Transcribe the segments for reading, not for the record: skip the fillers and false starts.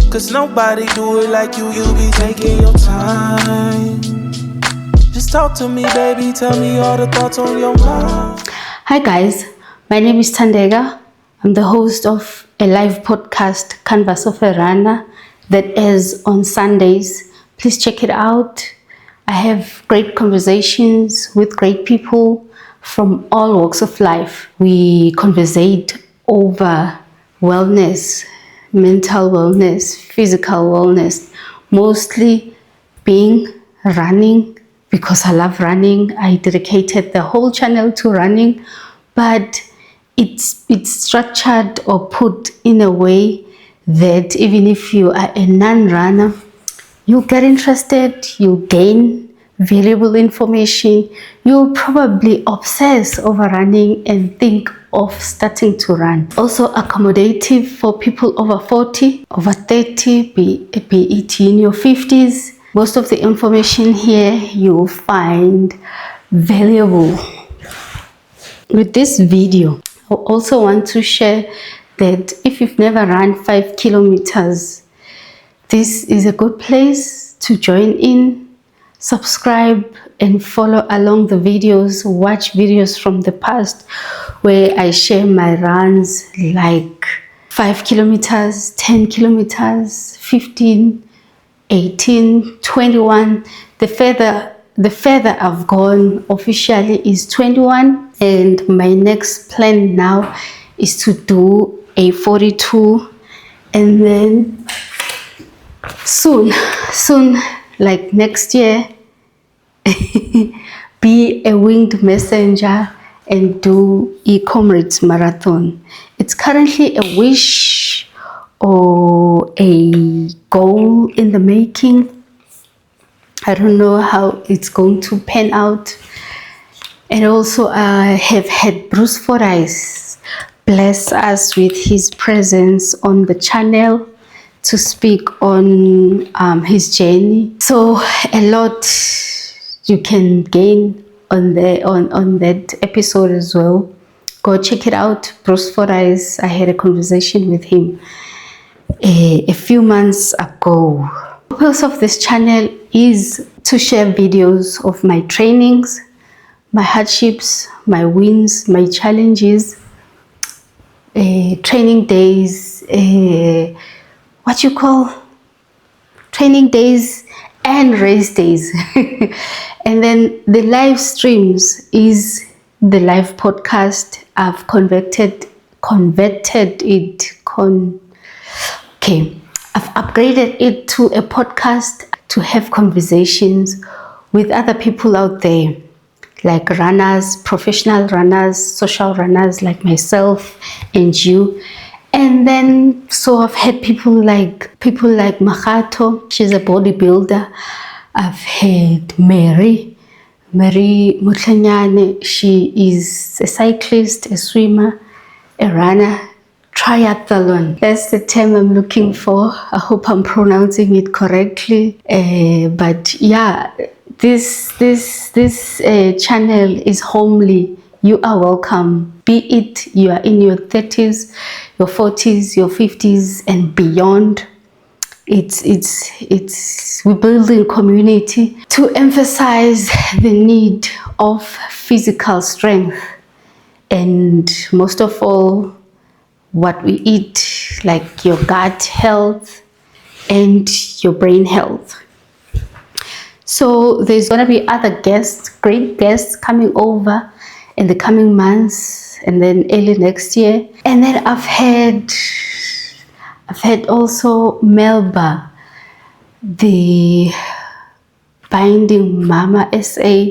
Cause nobody do it like you be taking your time. Just talk to me, baby, tell me all the thoughts on your mind. Hi guys, my name is Thandeka. I'm the host of a live podcast, Canvas of a Runner, that is on Sundays. Please check it out. I have great conversations with great people from all walks of life. We conversate over wellness, mental wellness, physical wellness, mostly being running, because I love running. I dedicated the whole channel to running, but it's structured or put in a way that even if you are a non-runner, you get interested, you gain valuable information, you'll probably obsess over running and think of starting to run. Also accommodative for people over 40, over 30, be it in your 50s. Most of the information here you'll find valuable. With this video, I also want to share that if you've never run 5 kilometers, this is a good place to join in, subscribe and follow along the videos, watch videos from the past where I share my runs like 5 kilometers, 10 kilometers, 15, 18, 21. The further I've gone officially is 21, and my next plan now is to do a 42, and then soon, like next year, be a winged messenger and do e-commerce marathon. It's currently a wish or a goal in the making. I don't know how it's going to pan out. And also I have had Bruce Fordyce bless us with his presence on the channel to speak on his journey. So a lot you can gain on that episode as well. Go check it out. Bruce Fordyce, I had a conversation with him a few months ago. The purpose of this channel is to share videos of my trainings, my hardships, my wins, my challenges, training days, what you call training days and race days. And then the live streams is the live podcast. I've I've upgraded it to a podcast to have conversations with other people out there, like runners, professional runners, social runners like myself and you. And then so I've had people like Mahato, she's a bodybuilder. I've had Mary Mutlanyane, she is a cyclist, a swimmer, a runner, triathlon. That's the term I'm looking for. I hope I'm pronouncing it correctly. But yeah, this channel is homely. You are welcome. Be it you are in your 30s, your 40s, your 50s and beyond. We're building community to emphasize the need of physical strength, and most of all what we eat, like your gut health and your brain health. So there's going to be other guests, great guests coming over in the coming months and then early next year. And then I've had also Melba, the Binding Mama SA,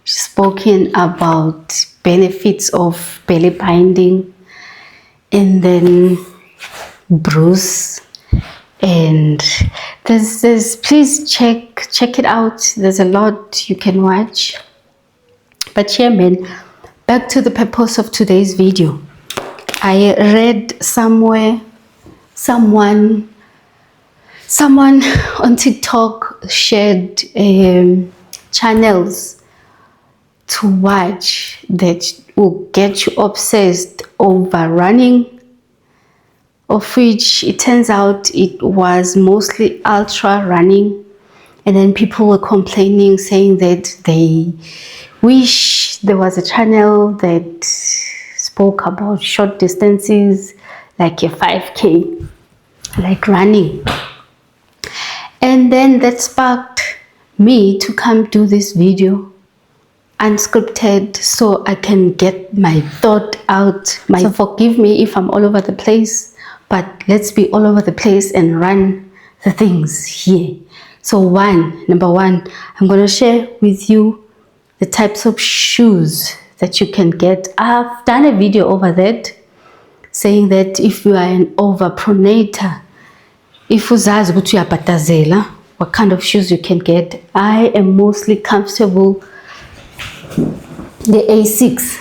spoken about benefits of belly binding. And then Bruce, and there's please check it out. There's a lot you can watch. But yeah, man, back to the purpose of today's video. I read somewhere someone on TikTok shared channels to watch that will get you obsessed over running, of which it turns out it was mostly ultra running. And then people were complaining, saying that they wish there was a channel that spoke about short distances, like a 5K, like running. And then that sparked me to come do this video unscripted, so I can get my thought out. So forgive me if I'm all over the place, but let's be all over the place and run the things here. So number one, I'm going to share with you the types of shoes that you can get. I've done a video over that, saying that if you are an overpronator, if uzazi ukuthi uyabhatazela, what kind of shoes you can get. I am mostly comfortable the A6.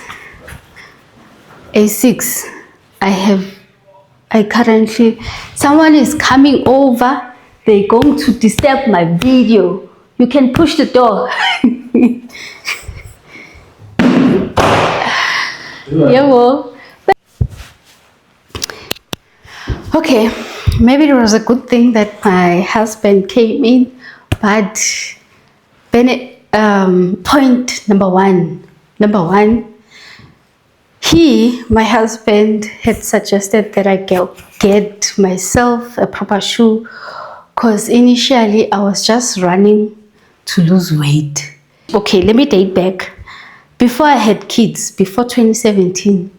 I currently, someone is coming over, they're going to disturb my video. You can push the door. Yeah, well. Okay, maybe it was a good thing that my husband came in, but point number one, my husband had suggested that I get myself a proper shoe, because initially I was just running to lose weight. Okay, let me date back. Before I had kids, before 2017,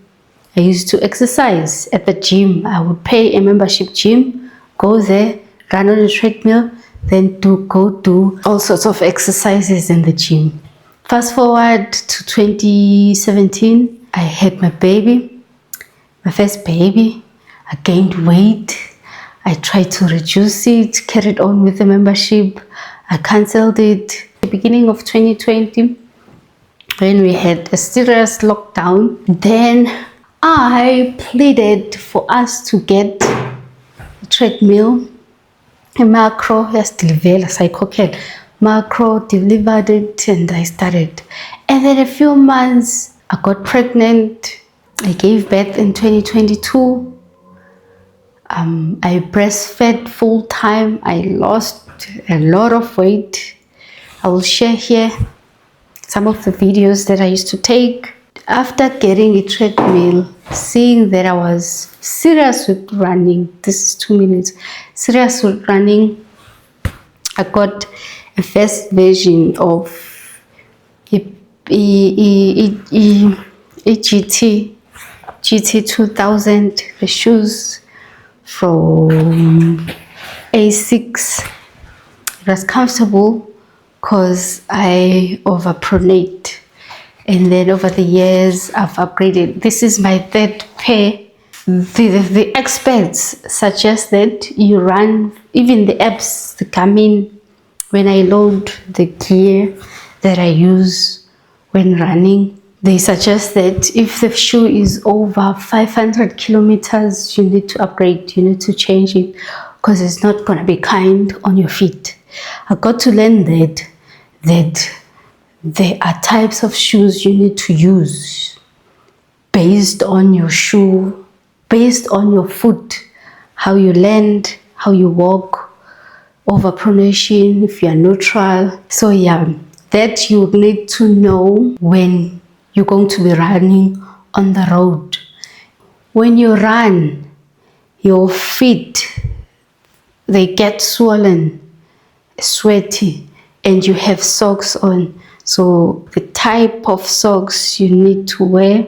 I used to exercise at the gym. I would pay a membership gym, go there, run on a treadmill, then go do all sorts of exercises in the gym. Fast forward to 2017, I had my baby, my first baby. I gained weight. I tried to reduce it, carried on with the membership. I cancelled it. At the beginning of 2020, when we had a serious lockdown, then I pleaded for us to get a treadmill. A macro has delivered, macro delivered it, and I started. And then a few months, I got pregnant. I gave birth in 2022. I breastfed full time. I lost a lot of weight. I will share here some of the videos that I used to take. After getting a treadmill, seeing that I was serious with running, this is 2 minutes, serious with running, I got a first version of GT 2000, the shoes from A6. It was comfortable because I overpronate, and then over the years I've upgraded. This is my third pair. The experts suggest that you run, even the apps that come in when I load the gear that I use when running, they suggest that if the shoe is over 500 kilometers, you need to upgrade, you need to change it, because it's not going to be kind on your feet. I got to learn that there are types of shoes you need to use based on your shoe, based on your foot, how you land, how you walk, overpronation, if you are neutral. So yeah, that you need to know when you're going to be running on the road. When you run, your feet, they get swollen, sweaty, and you have socks on. So the type of socks you need to wear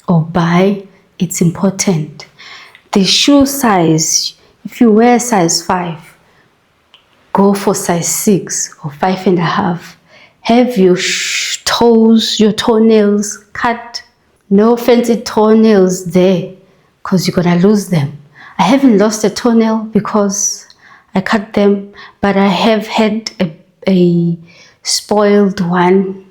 or buy, it's important. The shoe size, if you wear size 5, go for size 6 or 5.5. Have your toes, your toenails cut. No fancy toenails there, because you're gonna lose them. I haven't lost a toenail because I cut them, but I have had a spoiled one,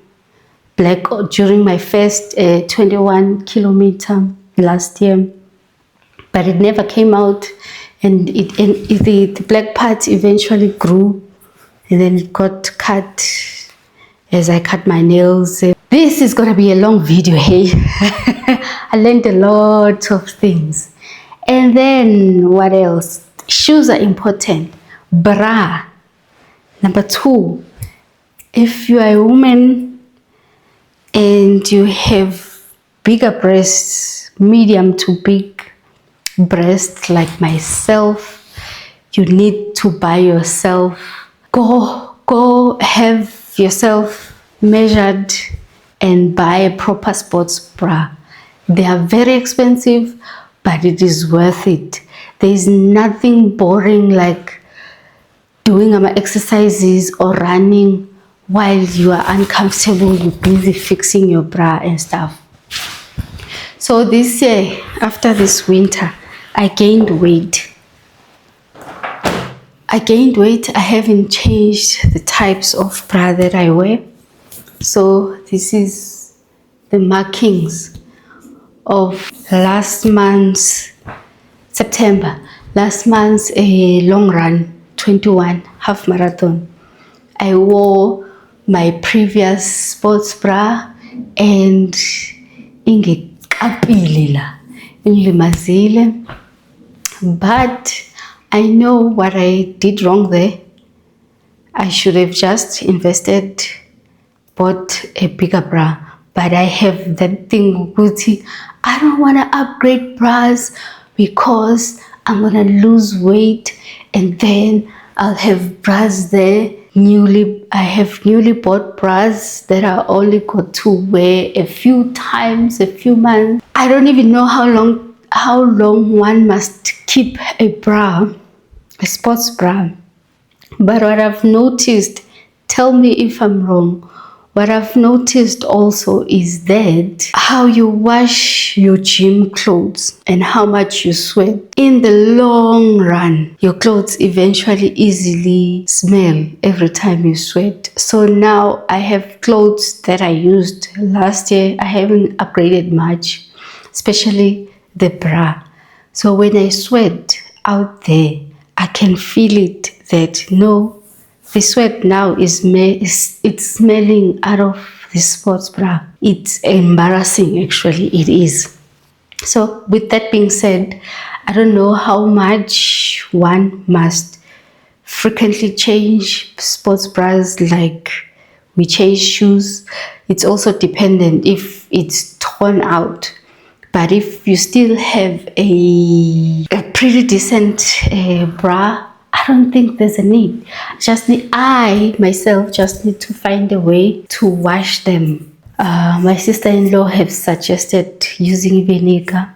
black, during my first 21 kilometer last year, but it never came out, and the black part eventually grew, and then it got cut as I cut my nails. This is gonna be a long video, hey. I learned a lot of things, And then what else? Shoes are important. Bra. Number 2, if you are a woman and you have bigger breasts, medium to big breasts like myself, you need to buy yourself. Go have yourself measured and buy a proper sports bra. They are very expensive, but it is worth it. There is nothing boring like doing exercises or running while you are uncomfortable. You're busy fixing your bra and stuff. So this year, after this winter, I gained weight. I haven't changed the types of bra that I wear. So this is the markings of last month's September. Last month's long run, 21 half marathon. I wore my previous sports bra and ingilimazile, but I know what I did wrong there. I should have just bought a bigger bra. But I have that thing, I don't want to upgrade bras because I'm going to lose weight and then I'll have bras there. I have newly bought bras that I only got to wear a few times, a few months. I don't even know how long one must keep a bra, a sports bra. But what I've noticed, tell me if I'm wrong, what I've noticed also is that how you wash your gym clothes and how much you sweat, in the long run, your clothes eventually easily smell every time you sweat. So now I have clothes that I used last year. I haven't upgraded much, especially the bra. So when I sweat out there, I can feel it that no, the sweat now it's smelling out of the sports bra. It's embarrassing, actually, it is. So with that being said, I don't know how much one must frequently change sports bras like we change shoes. It's also dependent if it's torn out. But if you still have a pretty decent bra, I don't think there's a need. I myself just need to find a way to wash them. My sister-in-law have suggested using vinegar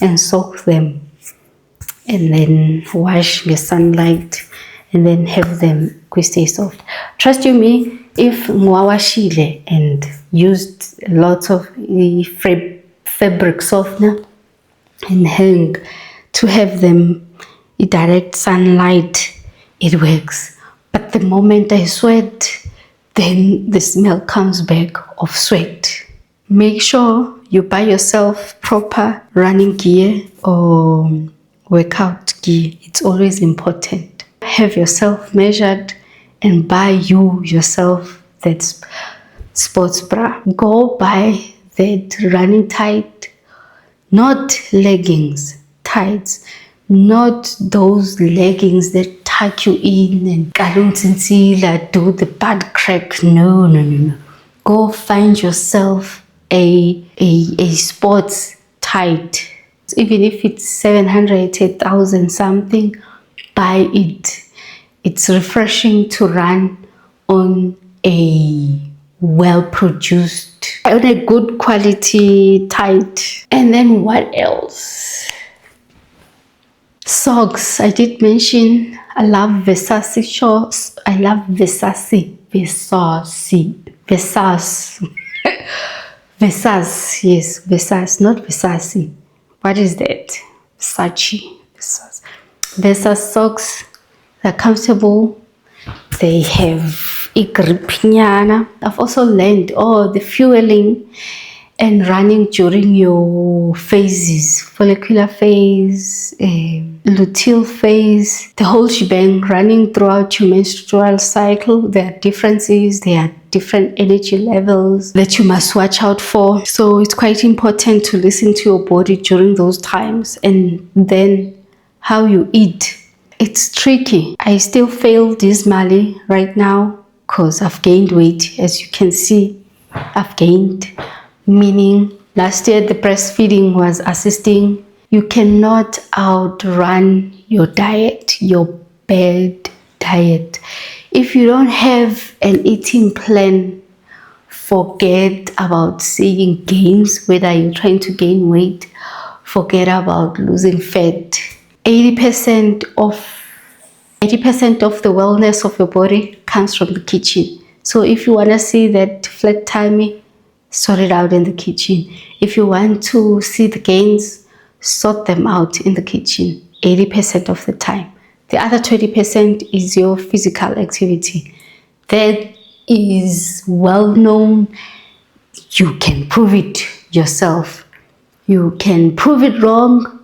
and soak them and then wash the sunlight and then have them stay soft. Trust you me, if mwawashile and used lots of fabric softener and hang to have them in direct sunlight, it works. But the moment I sweat, then the smell comes back of sweat. Make sure you buy yourself proper running gear or workout gear. It's always important. Have yourself measured and buy yourself that sports bra. Go buy that running tight, not leggings, tights. Not those leggings that tuck you in and do the butt crack. No. Go find yourself a sports tight. Even if it's 700, 8,000 something, buy it. It's refreshing to run on a well-produced, on a good quality tight. And then what else? Socks. I did mention I love Versace shorts. I love Versace. Yes, Versace, not Versace. What is that? Versace socks. They're comfortable. They have a grip. I've also learned the fueling and running during your phases, follicular phase, luteal phase, the whole shebang, running throughout your menstrual cycle. There are differences, there are different energy levels that you must watch out for. So it's quite important to listen to your body during those times. And then how you eat. It's tricky. I still feel dismally right now because I've gained weight. As you can see, I've gained, meaning last year the breastfeeding was assisting. You cannot outrun your diet, your bad diet. If you don't have an eating plan, forget about seeing gains, whether you're trying to gain weight, forget about losing fat. 80% of the wellness of your body comes from the kitchen. So if you want to see that flat tummy, sort it out in the kitchen. If you want to see the gains, sort them out in the kitchen 80% of the time. The other 20% is your physical activity. That is well known. You can prove it yourself. You can prove it wrong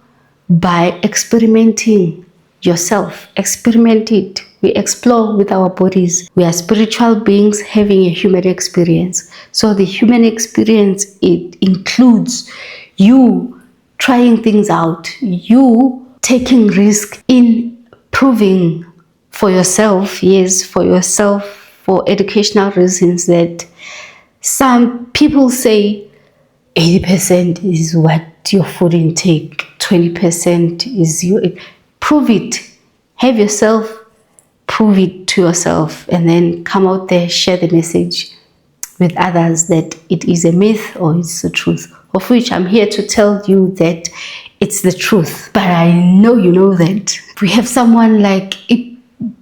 by experimenting yourself. Experiment it. We explore with our bodies. We are spiritual beings having a human experience. So the human experience, it includes you trying things out, you taking risk in proving for yourself, yes, for yourself, for educational reasons, that some people say 80% is what your food intake, 20% is your... Prove it. Have yourself prove it to yourself, and then come out there, share the message with others that it is a myth or it's the truth, of which I'm here to tell you that it's the truth. But I know you know that. We have someone like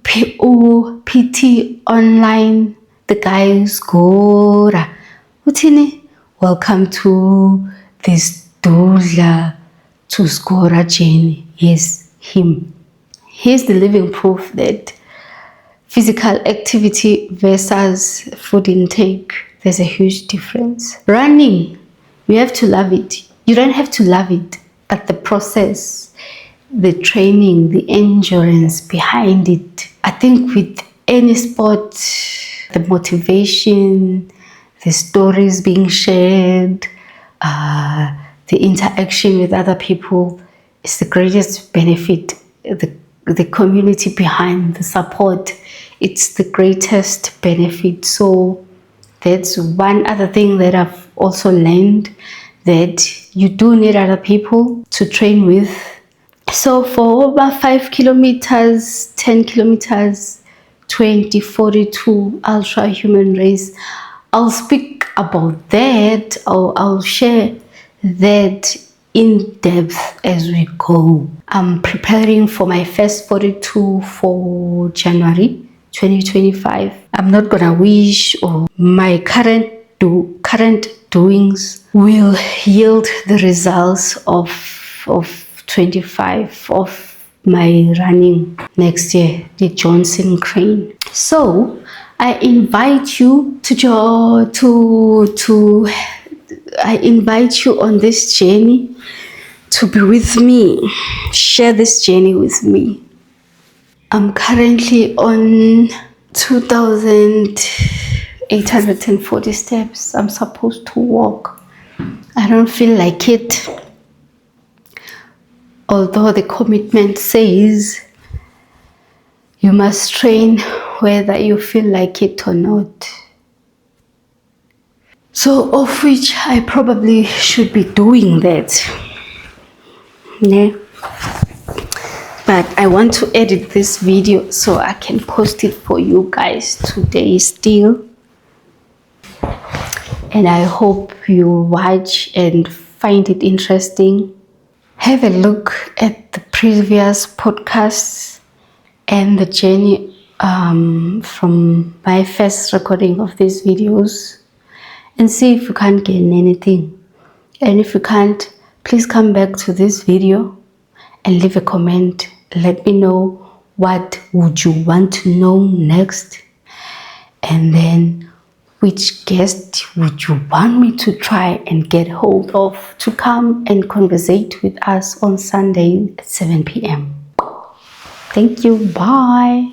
PT online, the guy who's Gora. Utini, welcome to this Dula to Skora journey. Yes, him. He's the living proof that physical activity versus food intake, there's a huge difference. Running, you have to love it. You don't have to love it, but the process, the training, the endurance behind it. I think with any sport, the motivation, the stories being shared, the interaction with other people is the greatest benefit. The community behind the support, it's the greatest benefit. So that's one other thing that I've also learned, that you do need other people to train with. So for about 5 kilometers, 10 kilometers, 20, 42 ultra human race, I'll speak about that, or I'll share that in depth as we go. I'm preparing for my first 42 for January 2025. I'm not gonna wish, or my current doings will yield the results of 25 of my running next year, the Johnson Crane. So I invite you I invite you on this journey to be with me. Share this journey with me. I'm currently on 2,840 steps. I'm supposed to walk. I don't feel like it. Although the commitment says you must train whether you feel like it or not. So, of which I probably should be doing that. Yeah. But I want to edit this video so I can post it for you guys today still. And I hope you watch and find it interesting. Have a look at the previous podcasts and the journey from my first recording of these videos, and see if you can't gain anything. And if you can't, please come back to this video and leave a comment. Let me know what would you want to know next, and then which guest would you want me to try and get hold of to come and conversate with us on Sunday at 7 p.m. Thank you. Bye.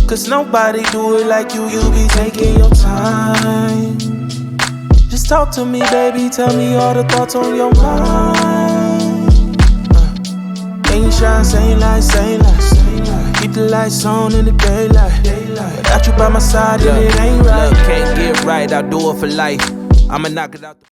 Cause nobody do it like you be taking your time. Just talk to me, baby, tell me all the thoughts on your mind. Ain't shy, same lies. Keep the lights on in the daylight. Without you by my side, then it ain't right. Look, can't get right, I'll do it for life. I'ma knock it out.